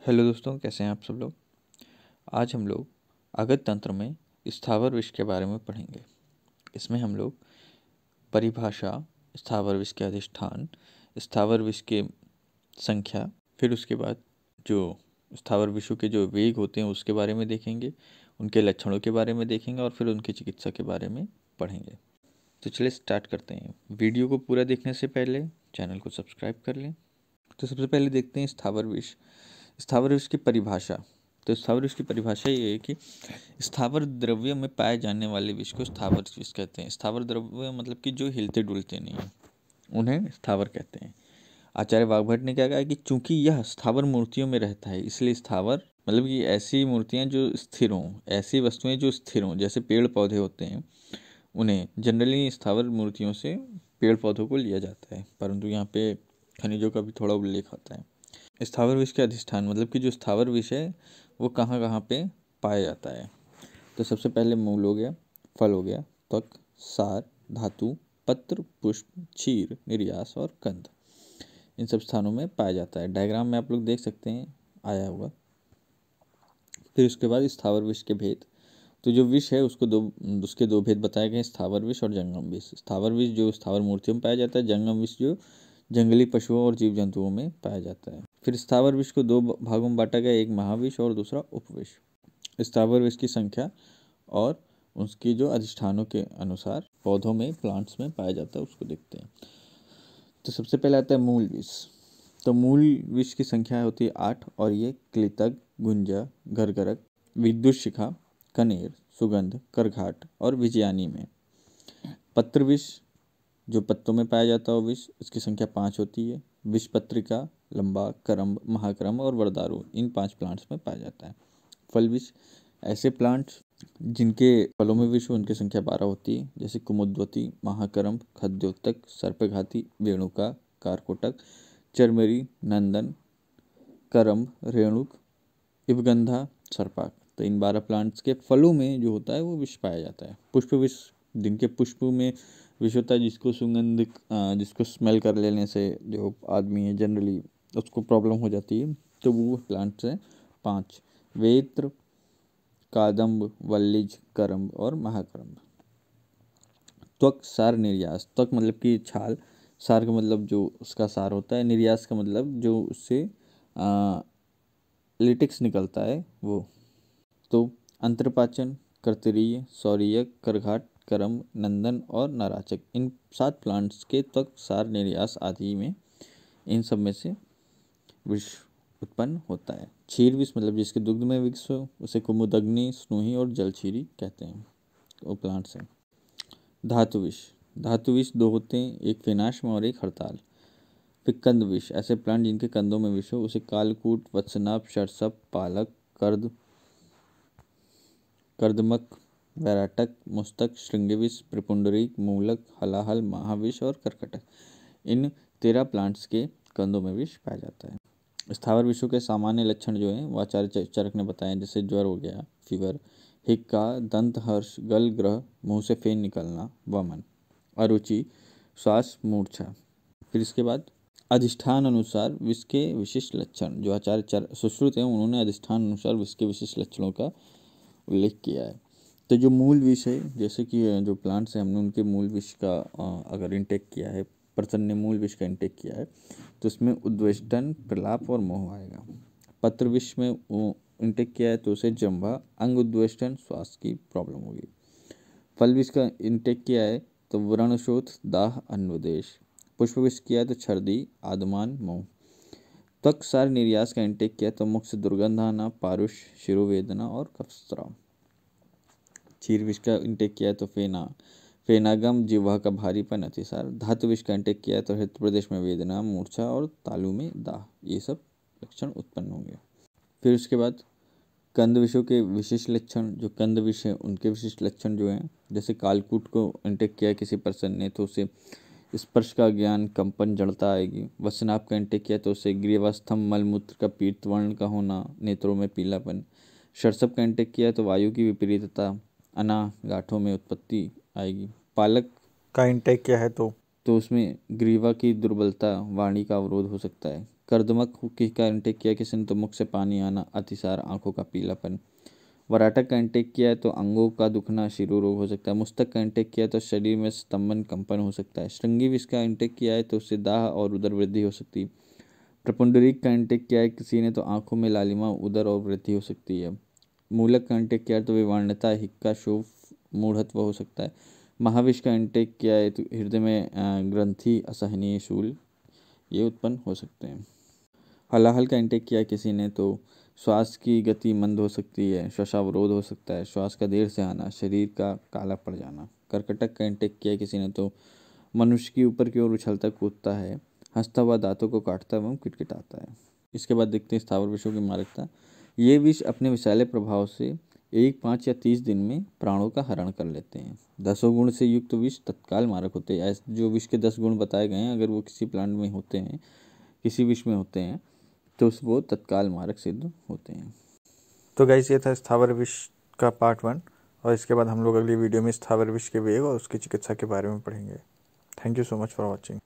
Hello दोस्तों, कैसे हैं आप सब लोग। आज हम लोग अगत तंत्र में स्थावर विष के बारे में पढ़ेंगे। इसमें हम लोग परिभाषा, स्थावर विष के अधिष्ठान, स्थावर विष के संख्या, फिर उसके बाद जो स्थावर विषों के जो वेग होते हैं उसके बारे में देखेंगे, उनके लक्षणों के बारे में देखेंगे और फिर उनकी चिकित्सा के बारे में पढ़ेंगे। तो चलिए स्टार्ट करते हैं। वीडियो को पूरा देखने से पहले चैनल को सब्सक्राइब कर लें। तो सबसे पहले देखते हैं स्थावर विष। स्थावर विष की परिभाषा। तो स्थावर विष की परिभाषा ये है कि स्थावर द्रव्य में पाए जाने वाले विष को स्थावर विष कहते हैं। स्थावर द्रव्य मतलब कि जो हिलते डुलते नहीं हैं, उन्हें स्थावर कहते हैं। आचार्य वाग्भट ने क्या कहा कि चूंकि यह स्थावर मूर्तियों में रहता है, इसलिए स्थावर मतलब कि ऐसी मूर्तियां जो स्थिर हों, ऐसी वस्तुएं जो स्थिर हों, जैसे पेड़ पौधे होते हैं, उन्हें जनरली स्थावर मूर्तियों से पेड़ पौधों को लिया जाता है, परंतु यहाँ पे खनिजों का भी थोड़ा उल्लेख होता है। स्थावर विष के अधिष्ठान मतलब कि जो स्थावर विष है वो कहाँ कहाँ पे पाया जाता है। तो सबसे पहले मूल हो गया, फल हो गया, त्वक, सार, धातु, पत्र, पुष्प, क्षीर, निर्यास और कंद, इन सब स्थानों में पाया जाता है। डायग्राम में आप लोग देख सकते हैं, आया हुआ। फिर उसके बाद स्थावर विष के भेद। तो जो विष है उसके दो भेद बताए गए, स्थावर विष और जंगम विष। स्थावर विष जो स्थावर मूर्तियों में पाया जाता है, जंगम विष जो जंगली पशुओं और जीव जंतुओं में पाया जाता है। फिर स्थावर विष को दो भागों में बांटा गया, एक महाविष और दूसरा उपविष। स्थावर विष की संख्या और उसकी जो अधिष्ठानों के अनुसार पौधों में, प्लांट्स में पाया जाता है, उसको देखते हैं। तो सबसे पहले आता है मूल विष। तो मूल विष की संख्या होती है 8 और ये क्लितक, गुंजा, घरघरक, विद्युत शिखा, कनेर, सुगंध, करघाट और विजयानी में। पत्र विष जो पत्तों में पाया जाता है विष, इसकी संख्या 5 होती है। विष पत्रिका, लंबा, करम्ब, महाकरम्ब और वरदारू, इन 5 प्लांट्स में पाया जाता है। फल विष ऐसे प्लांट्स जिनके फलों में विष हो, उनकी संख्या 12 होती है, जैसे कुमुद्वती, महाकरम्ब, खद्योतक, सर्पघाती, वेणुका, कारकोटक, चरमेरी, नंदन, करम्ब, रेणुक, इवगंधा, सर्पाक। तो इन 12 प्लांट्स के फलों में जो होता है वो विष पाया जाता है। पुष्प विष जिनके पुष्प में विष होता है, जिसको स्मेल कर लेने से जो आदमी है जनरली उसको प्रॉब्लम हो जाती है, तो वो प्लांट्स हैं 5, वेत्र, कादम्ब, वल्लिज, करम्ब और महाकरम्ब। त्वक, सार, निर्यास। त्वक मतलब कि छाल, सार का मतलब जो उसका सार होता है, निर्यास का मतलब जो उससे लेटेक्स निकलता है वो। तो अंतरपाचन, कर्तरीय, सौरियक, करघाट, करम, नंदन और नाराचक, इन 7 प्लांट्स के त्वक, सार, निर्यास आदि में, इन सब में से विष उत्पन्न होता है। क्षीर विष मतलब जिसके दुग्ध में विष हो, उसे कुमुदग्नि, स्नूही और जलक्षीरी कहते हैं, वो प्लांट्स हैं। धातु विष। धातु विष 2 होते हैं, एक फिनाश्म और एक हड़ताल। फिर कंद विष ऐसे प्लांट जिनके कंदों में विष हो, उसे कालकूट, वत्सनाप, शरसप, पालक, कर्दमक, वैराटक, मुस्तक, श्रृंगविष, त्रिपुंडरीक, मूलक, हलाहल, महाविष और कर्कटक, इन 13 प्लांट्स के कंदों में विष पाया जाता है। स्थावर विषों के सामान्य लक्षण जो हैं वो आचार्य चरक ने बताए, जैसे ज्वर हो गया, फीवर, हिक्का, दंत हर्ष, गल ग्रह, मुंह से फेन निकलना, वमन, अरुचि, श्वास, मूर्छा। फिर इसके बाद अधिष्ठान अनुसार विष के विशिष्ट लक्षण, जो आचार्य सुश्रुत हैं उन्होंने अधिष्ठान अनुसार विष के विशिष्ट लक्षणों का उल्लेख किया है। तो जो मूल विष है, जैसे कि जो प्लांट्स हैं, हमने उनके मूल विष का अगर इंटेक किया है, पर्सन ने मूल विष का इंटेक किया है, तो उसमें उद्वेष्टन, प्रलाप और मोह आएगा। पत्र विष में इंटेक किया है तो उसे जंभा, अंग उद्वेष्टन, श्वास की प्रॉब्लम होगी। फल विष का इंटेक किया है तो व्रणशोथ, दाह, अन्वदेश। पुष्प विष किया है तो छर्दी, आदमान, मोह। त्वक, सार, निर्यास का इंटेक किया तो मुख से दुर्गंध आना, पारुष, शिरोवेदना और कफस्राव। क्षीर विष का इंटेक किया है तो फेनागम, जिह्वा का भारीपन, अतिसार। धातु विष का इंटेक किया है तो हृदय प्रदेश में वेदना, मूर्छा और तालू में दाह, ये सब लक्षण उत्पन्न होंगे। फिर उसके बाद कंद विषों के विशिष्ट लक्षण, जो कंद विष है उनके विशिष्ट लक्षण जो हैं, जैसे कालकूट को इंटेक किया किसी पर्सन ने तो उसे स्पर्श का ज्ञान, कंपन, जड़ता आएगी। वसनाप का इंटेक किया तो उसे ग्रीवास्थम, मलमूत्र का पीत वर्ण का होना, नेत्रों में पीलापन। शरसप का इंटेक किया तो वायु की विपरीतता, अना, गांठों में उत्पत्ति आएगी। पालक का इंटेक किया है तो उसमें ग्रीवा की दुर्बलता, वाणी का अवरोध हो सकता है। कर्दमक का इंटेक किया किसी ने तो मुख से पानी आना, अतिसार, आंखों का पीलापन। वराटक का इंटेक किया है तो अंगों का दुखना, शिरो रोग हो सकता है। मुस्तक का इंटेक किया है तो शरीर में स्तंभन, कंपन हो सकता है। श्रृंगी विष का इंटेक किया है तो उससे दाह और उदर वृद्धि हो सकती है। प्रपुंडरीक का इंटेक किया है किसी ने तो आंखों में लालिमा, उदर और वृद्धि हो सकती है। मूलक का इंटेक किया है तो विवर्णता, हिक्का, शोफ, मूढ़त्व हो सकता है। महाविष का इंटेक किया है तो हृदय में ग्रंथि, असहनीय शूल ये उत्पन्न हो सकते हैं। हलाहल का इंटेक किया किसी ने तो श्वास की गति मंद हो सकती है, श्वासावरोध हो सकता है, श्वास का देर से आना, शरीर का काला पड़ जाना। कर्कटक का इंटेक किया किसी ने तो मनुष्य की ऊपर की ओर उछलता कूदता है, हंसता हुआ, दांतों को काटता एवं किटकिटाता है। इसके बाद देखते हैं स्थावर विषों की मारकता। ये विष अपने विषैले प्रभाव से 1, 5 या 30 दिन में प्राणों का हरण कर लेते हैं। 10 गुण से युक्त विष तत्काल मारक होते हैं। ऐसे जो विष के 10 गुण बताए गए हैं, अगर वो किसी प्लांट में होते हैं, किसी विष में होते हैं, तो वो तत्काल मारक सिद्ध होते हैं। तो गाइस ये था स्थावर विष का पार्ट 1, और इसके बाद हम लोग अगली वीडियो में स्थावर विष के वेग और उसकी चिकित्सा के बारे में पढ़ेंगे। Thank you so much for watching.